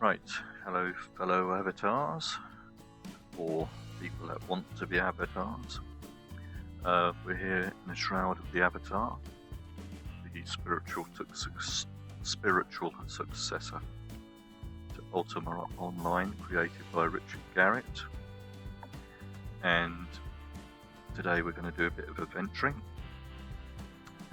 Right, hello fellow avatars, or people that want to be avatars. We're here in the Shroud of the Avatar, the spiritual successor to Ultima Online, created by Richard Garrett. And today we're going to do a bit of adventuring.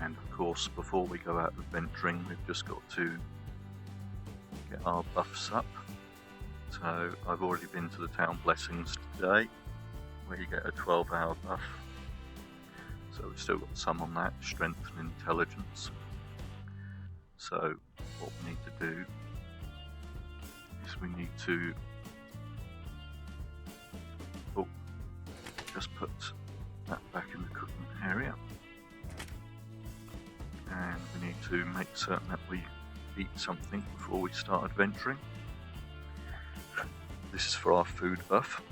And of course, before we go out adventuring, we've just got to get our buffs up. So I've already been to the town blessings today, where you get a 12-hour buff. So we've still got some on that, strength and intelligence. So what we need to do is we need to just put that back in the cooking area, and we need to make certain that we eat something before we start adventuring. This is for our food buff.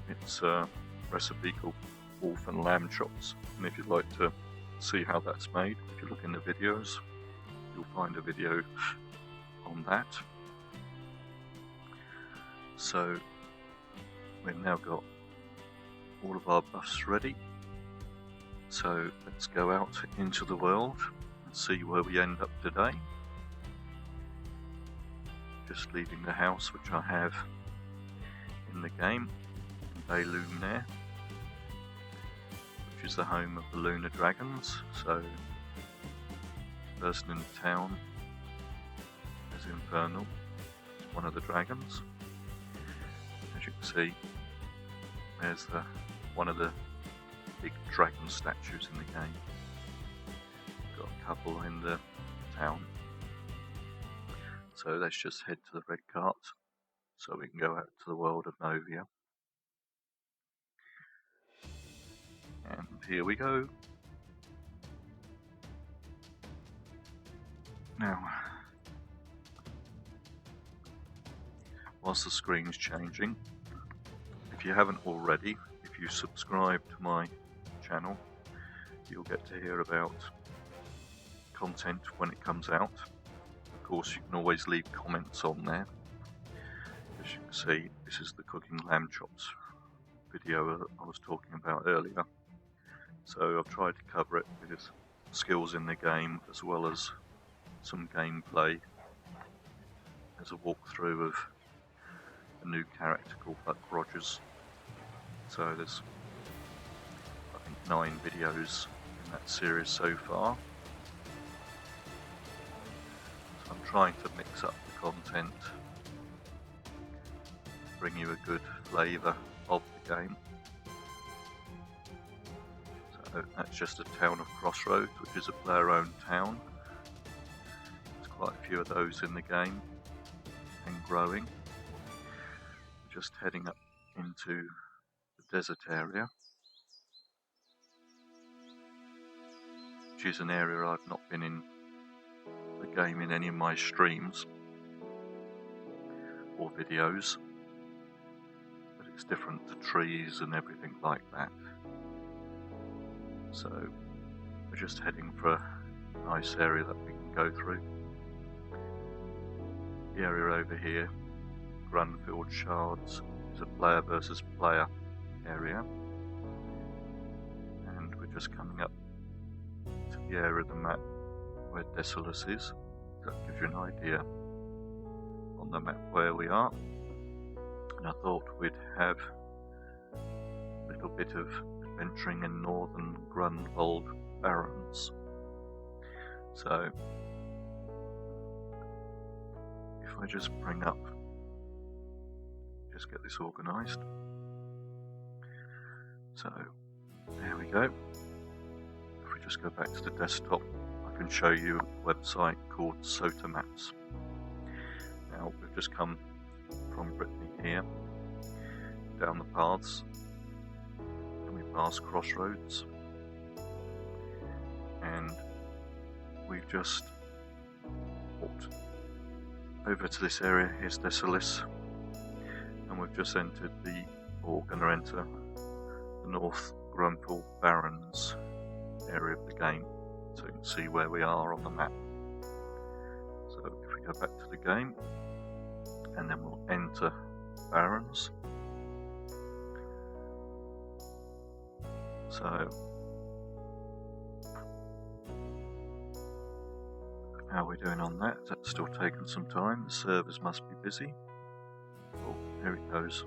It's a recipe called wolf and lamb chops, and if you'd like to see how that's made, if you look in the videos, you'll find a video on that. So we've now got all of our buffs ready, so let's go out into the world and see where we end up today. Just leaving the house which I have in the game, Bayloom there, which is the home of the lunar dragons. So the person in the town is Infernal, one of the dragons. As you can see, there's one of the big dragon statues in the game. Got a couple in the town. So let's just head to the red cart so we can go out to the world of Novia. And here we go. Now, whilst the screen's changing, if you haven't already, if you subscribe to my channel, you'll get to hear about content when it comes out. Of course, you can always leave comments on there. As you can see, this is the cooking lamb chops video that I was talking about earlier. So I've tried to cover it with skills in the game as well as some gameplay as a walkthrough of a new character called Buck Rogers. So there's, I think, 9 videos in that series so far. So I'm trying to mix up the content, bring you a good flavour of the game. So that's just a town of Crossroads, which is a player-owned town. There's quite a few of those in the game and growing. Just heading up into the desert area, which is an area I've not been in the game in any of my streams or videos, but it's different to trees and everything like that. So we're just heading for a nice area that we can go through. The area over here, Grunvald Shards, is a player versus player area, and we're just coming up to the area of the map where Desolus is. That gives you an idea on the map where we are, and I thought we'd have a little bit of adventuring in northern Grunwold barrens. So if I just bring up, just get this organised. So there we go. If we just go back to the desktop, I can show you a website called Sota Maps. Now we've just come from Brittany here, down the paths, and we pass Crossroads, and we've just walked over to this area. Here's Desolus, and we've just entered going to enter the North Grunvald Barrens area of the game, so you can see where we are on the map. So if we go back to the game, and then we'll enter barrens. So how are we doing on that? That's still taking some time. The servers must be busy. Oh, here it goes.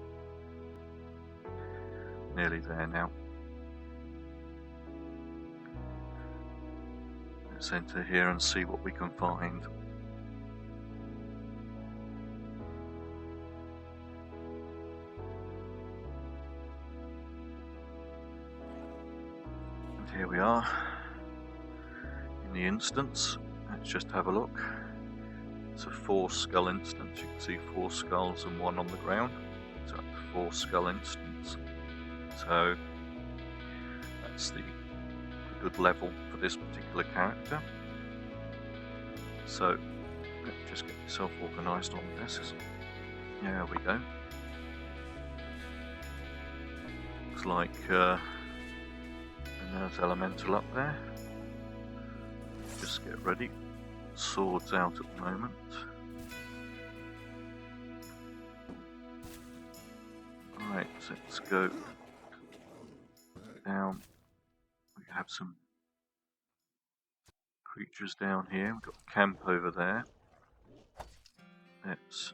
Nearly there now. Let's enter here and see what we can find. And here we are in the instance. Let's just have a look. It's a 4 skull instance. You can see 4 skulls and 1 on the ground. So that's a 4 skull instance. So that's the good level for this particular character. So just get yourself organised on this. There we go. Looks like there's elemental up there. Just get ready. Swords out at the moment. Right, so let's go down. We have some creatures down here. We've got a camp over there. Let's,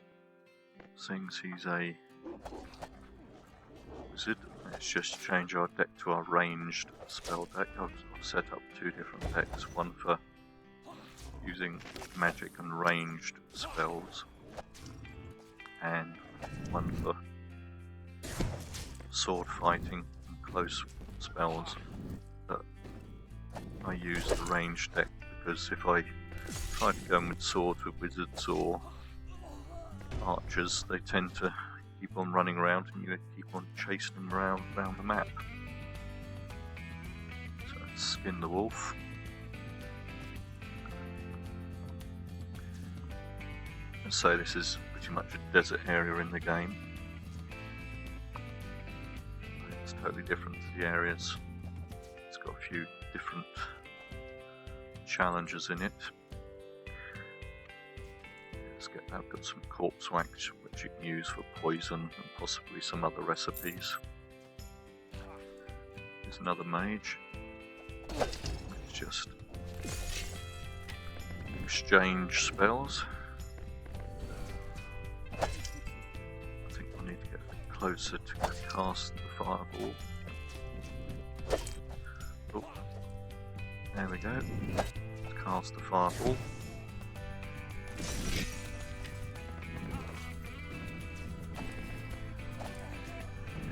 since he's a wizard, let's just change our deck to our ranged spell deck. I've set up 2 different decks, one for using magic and ranged spells, and one for sword fighting and close spells. But I use the ranged deck because if I try to go in with swords with wizards or archers, they tend to keep on running around and you keep on chasing them around the map. So let's skin the wolf. And so this is pretty much a desert area in the game. It's totally different to the areas. It's got a few different challenges in it. Let's get that. I've got some corpse wax which you can use for poison and possibly some other recipes. Here's another mage. Let's just exchange spells. I think I need to get a bit closer to cast the fireball. Oh, there we go. Let's cast the fireball.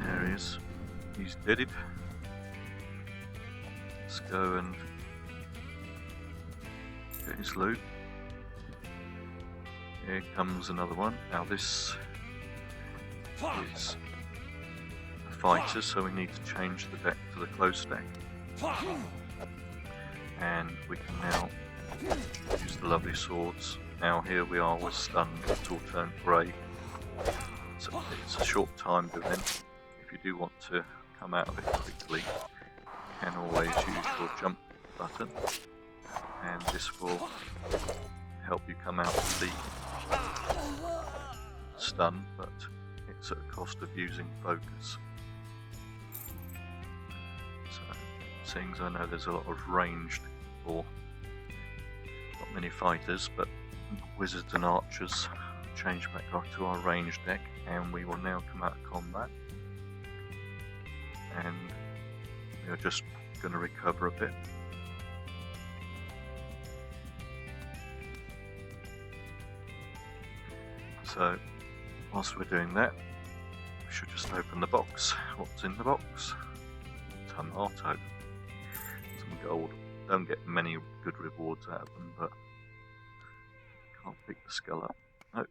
There he is. He's deaded. Let's go and get his loot. Here comes another one. Now this is a fighter, so we need to change the deck to the close deck. And we can now use the lovely swords. Now here we are with stunned, it's all turned grey. So it's a short timed event. If you do want to come out of it quickly, you can always use your jump button, and this will help you come out of the stun, but it's at a cost of using focus. So, seeing as I know there's a lot of ranged, or not many fighters, but wizards and archers, change back to our ranged deck, and we will now come out of combat. And we are just going to recover a bit. So, whilst we're doing that, we should just open the box. What's in the box? Tomato. Some gold. Don't get many good rewards out of them, but can't pick the skull up. Oh.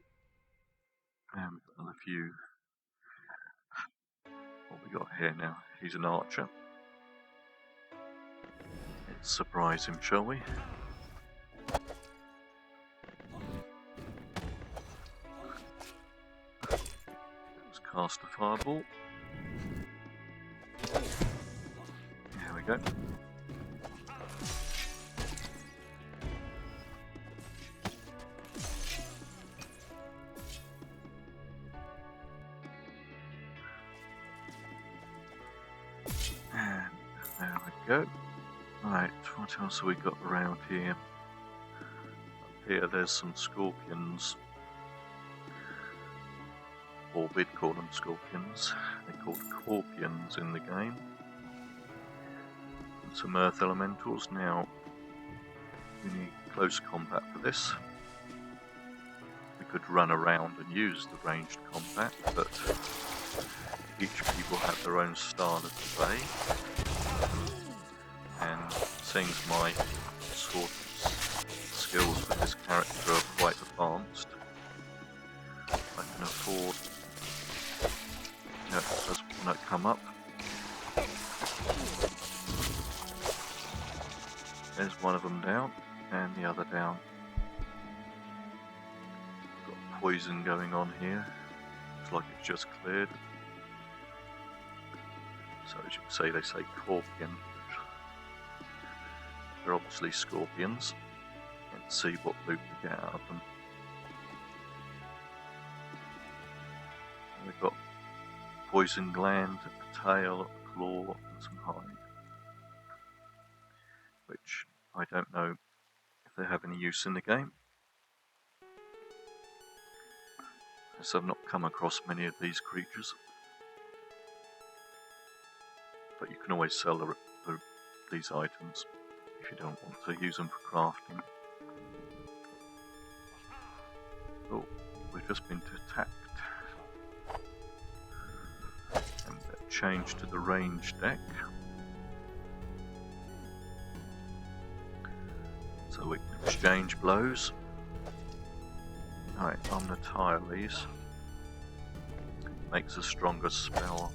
And we've got another few. What we got here now? He's an archer. Let's surprise him, shall we? Let's cast a fireball. There we go. go. Right, what else have we got around here? Up here there's some scorpions. Or we'd call them scorpions. They're called corpians in the game. And some earth elementals. Now, we need close combat for this. We could run around and use the ranged combat, but each people have their own style of play. And seeing as my sword skills with this character are quite advanced, I can afford. No, does not come up. There's one of them down, and the other down. Got poison going on here. Looks like it's just cleared. So as you can see, they say corpian. They're obviously scorpions. Let's see what loot we get out of them. We've got poison gland, a tail, a claw, and some hide. Which I don't know if they have any use in the game. As I've not come across many of these creatures. But you can always sell these items if you don't want to use them for crafting. Oh, we've just been attacked. And change to the range deck. So we can exchange blows. Alright, I'm going to tile these. Makes a stronger spell.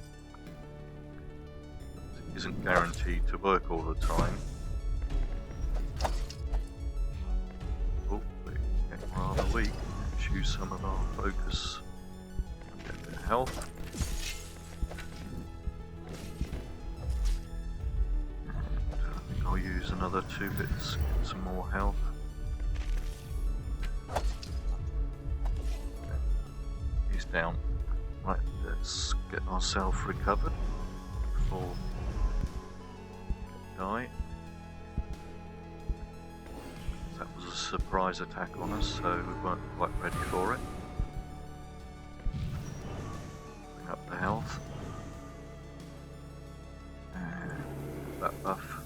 It isn't guaranteed to work all the time. Oh, we're getting rather weak. Let's use some of our focus and get a bit of health. And I think I'll use another 2 bits, get some more health. He's down. Right, let's get ourselves recovered before we die. That was a surprise attack on us, so we weren't quite ready for it. Bring up the health. And that buff.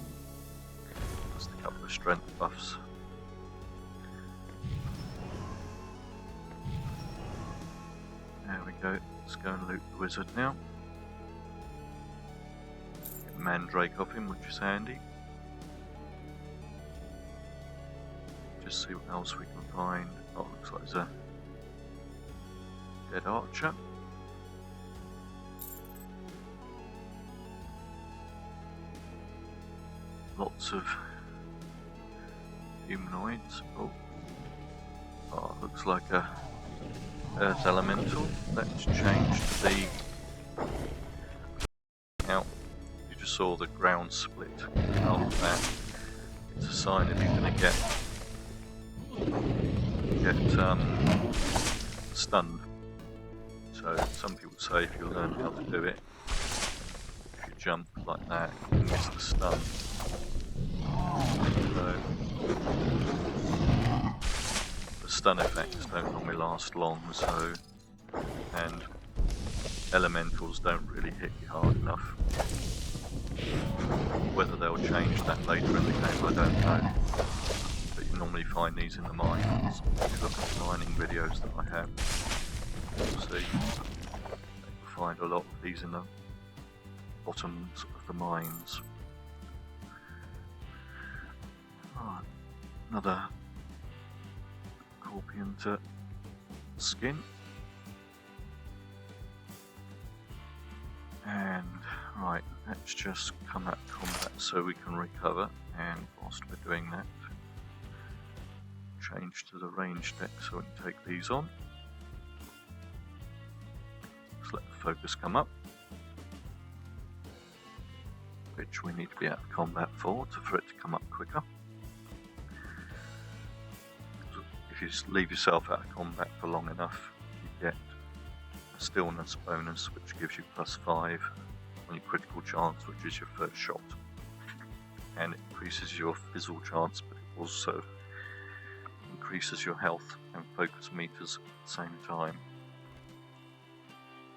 Just a couple of strength buffs. There we go. Let's go and loot the wizard now. Get Mandrake off him, which is handy. Just see what else we can find. Oh, looks like there's a dead archer. Lots of humanoids. Oh, looks like a earth elemental. Let's change the. Now, you just saw the ground split out of that. It's a sign that you're going to get stunned. So some people say if you learn how to do it, if you jump like that, you can miss the stun. So the stun effects don't normally last long, so and elementals don't really hit you hard enough. Whether they'll change that later in the game, I don't know. But you normally find these in the mines. If you look at the mining videos that I have, you'll see you'll find a lot of these in the bottoms of the mines. Oh, another corpian to skin. And right, let's just come out of combat so we can recover, and whilst we're doing that, change to the range deck so we can take these on. Just let the focus come up, which we need to be out of combat for it to come up quicker. If you just leave yourself out of combat for long enough, you get a stillness bonus, which gives you +5 on your critical chance, which is your first shot. and it increases your fizzle chance, but it also increases your health and focus meters at the same time.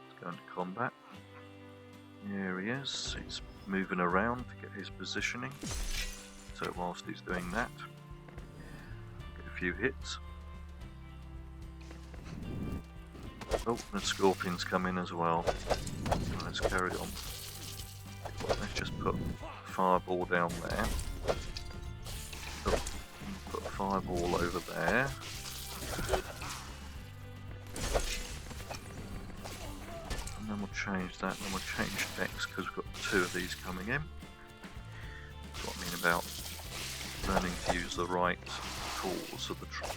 Let's go into combat. Here he is. He's moving around to get his positioning. So whilst he's doing that, get a few hits. Oh, the scorpions come in as well. Let's carry on. Let's just put a fireball down there. Oh, put a fireball over there. And then we'll change that, and then we'll change decks because we've got 2 of these coming in. That's what I mean about learning to use the right tools of the trap.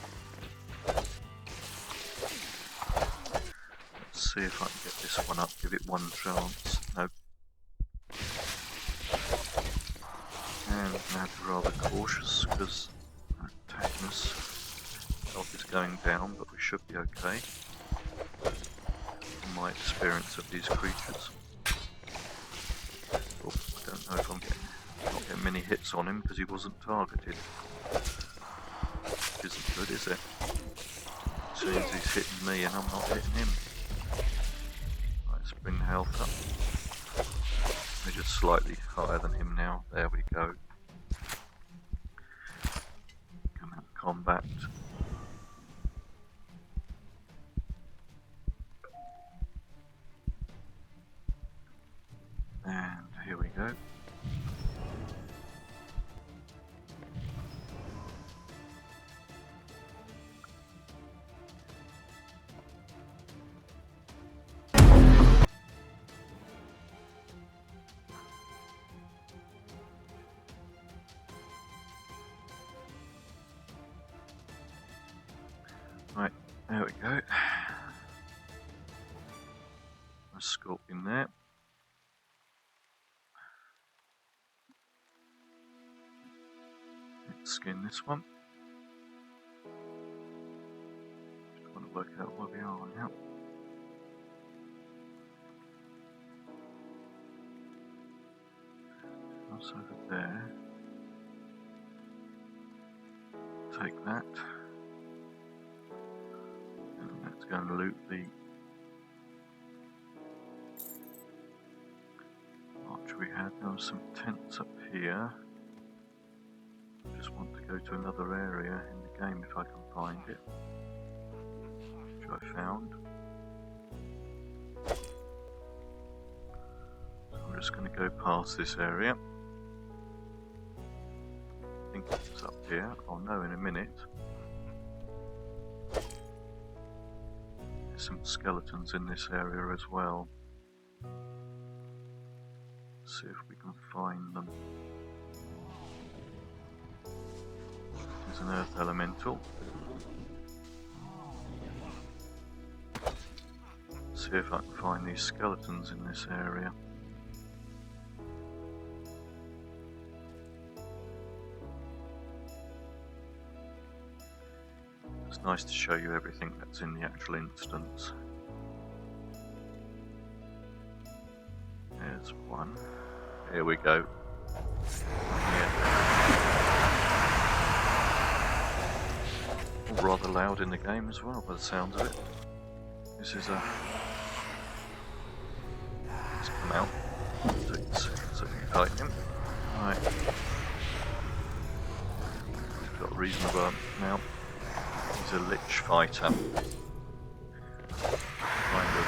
Let's see if I can get this one up, give it one chance. Nope. And we're going to have to be rather cautious because our antagonist's health is going down, but we should be okay. From my experience of these creatures. Oh, I don't know if I'm not getting many hits on him because he wasn't targeted. Which isn't good, is it? As soon as he's hitting me and I'm not hitting him. Let's bring the health up. We're just slightly higher than him now. There we go. Come out combat. And here we go. Right, there we go. A scorpion there. Let's skin this one. Just want to work out where we are now. That's over there. Take that. And let's go and loot the archer we had. There were some tents up here. I just want to go to another area in the game if I can find it, which I found. So I'm just going to go past this area. I think it's up here. I'll know in a minute. There's some skeletons in this area as well. Let's see if we can find them. There's an earth elemental. See if I can find these skeletons in this area. It's nice to show you everything that's in the actual instance. There's one. Here we go. Rather loud in the game as well, by the sounds of it. This is a. Let's come out. Take a second so we can fight him. Right. He's got a reasonable amount. He's a lich fighter. Kind of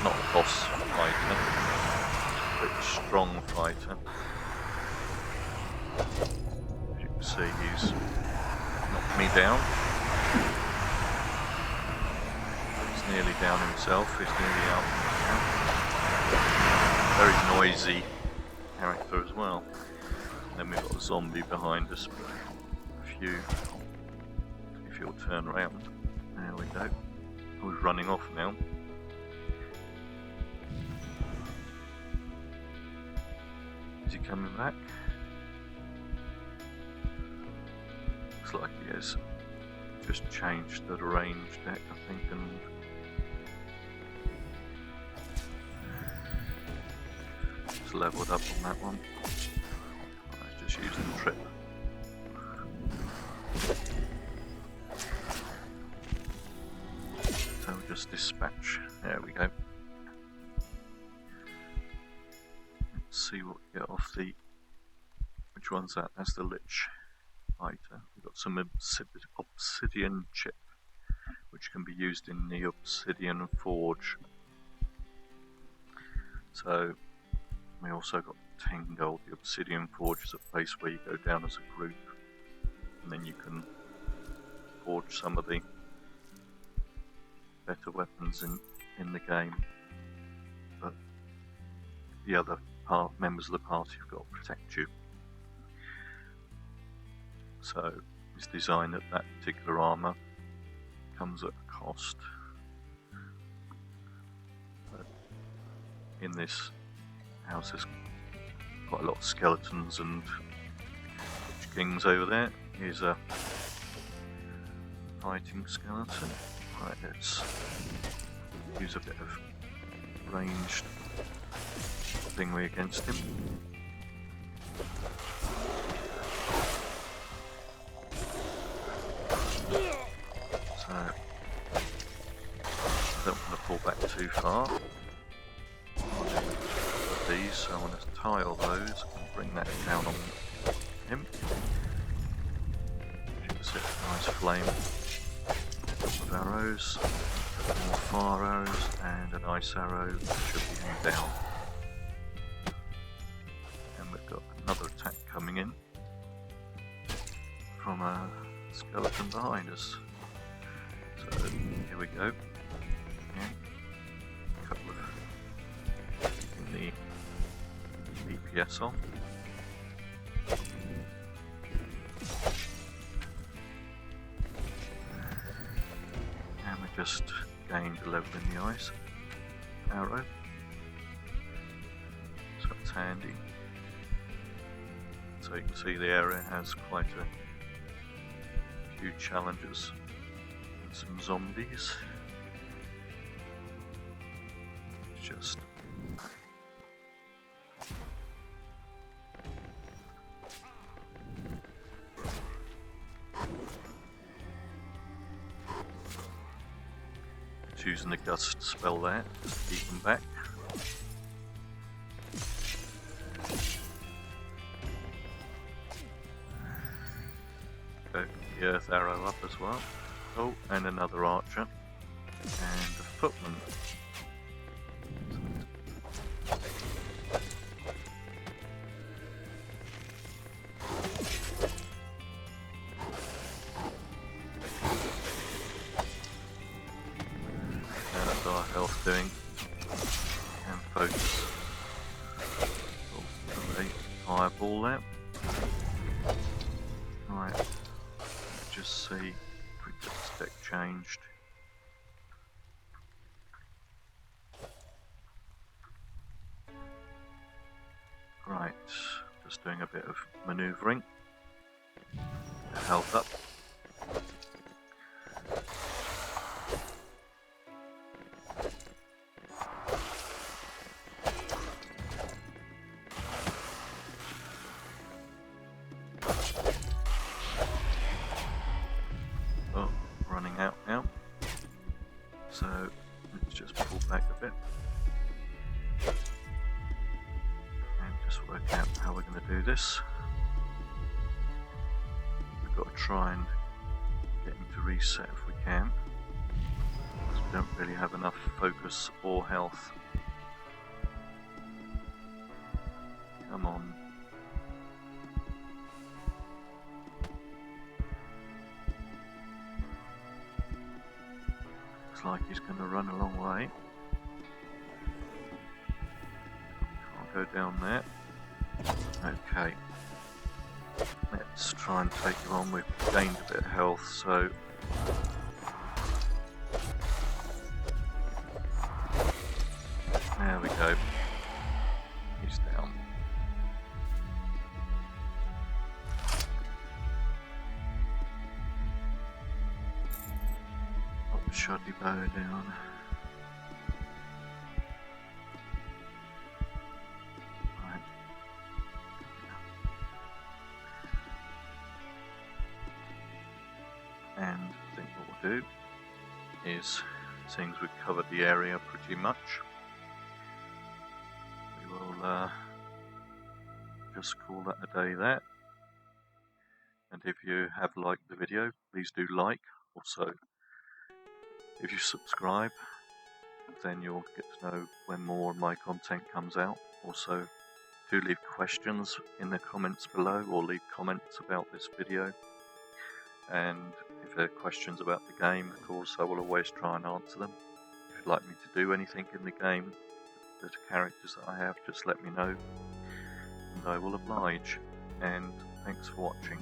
not a boss fighter. A pretty strong fighter. As you can see, he's knocked me down. Nearly down himself, he's nearly out now. Very noisy character as well. And then we've got a zombie behind us. A few, if you'll turn around. There we go. He's running off now. Is he coming back? Looks like he has just changed the range deck, I think, and leveled up on that one. Let's just using the trip. So we'll just dispatch. There we go. Let's see what we get off the. Which one's that? That's the Lich fighter. We've got some obsidian chip, which can be used in the obsidian forge. So we also got 10 gold. The obsidian forge is a place where you go down as a group, and then you can forge some of the better weapons in the game. But the other members of the party have got to protect you. So it's designed that particular armour comes at a cost. But in this house there's quite a lot of skeletons and Lich Kings over there. Here's a fighting skeleton. Right, let's use a bit of ranged thingy against him. So, I don't want to pull back too far. These, so I want to tile those and bring that down on him. You can set a nice flame of arrows, more fire arrows, and an ice arrow should be him down. And we've got another attack coming in from a skeleton behind us. So here we go. Again, a couple of keeping the DPS on. And we just gained a level in the ice arrow. So it's handy. So you can see the area has quite a few challenges. Some zombies. Just using the gust spell there, just keep them back. Go the earth arrow up as well. Oh, and another archer, and a footman. How's our health doing? And focus. Oh, a fireball there. Right, let's just see. Deck changed. Right, just doing a bit of manoeuvring. Health up. Out now, so let's just pull back a bit and just work out how we're going to do this. We've got to try and get him to reset if we can, because we don't really have enough focus or health. Come on. Like he's going to run a long way. Can't go down there. Okay. Let's try and take him on. We've gained a bit of health, so there we go. He's down. Shoddy bow down. Right. And I think what we'll do is, seeing as we've covered the area pretty much, we will just call that a day there. And if you have liked the video, please do like. Also, if you subscribe, then you'll get to know when more of my content comes out. Also, do leave questions in the comments below, or leave comments about this video. And if there are questions about the game, of course, I will always try and answer them. If you'd like me to do anything in the game, the characters that I have, just let me know, and I will oblige. And thanks for watching.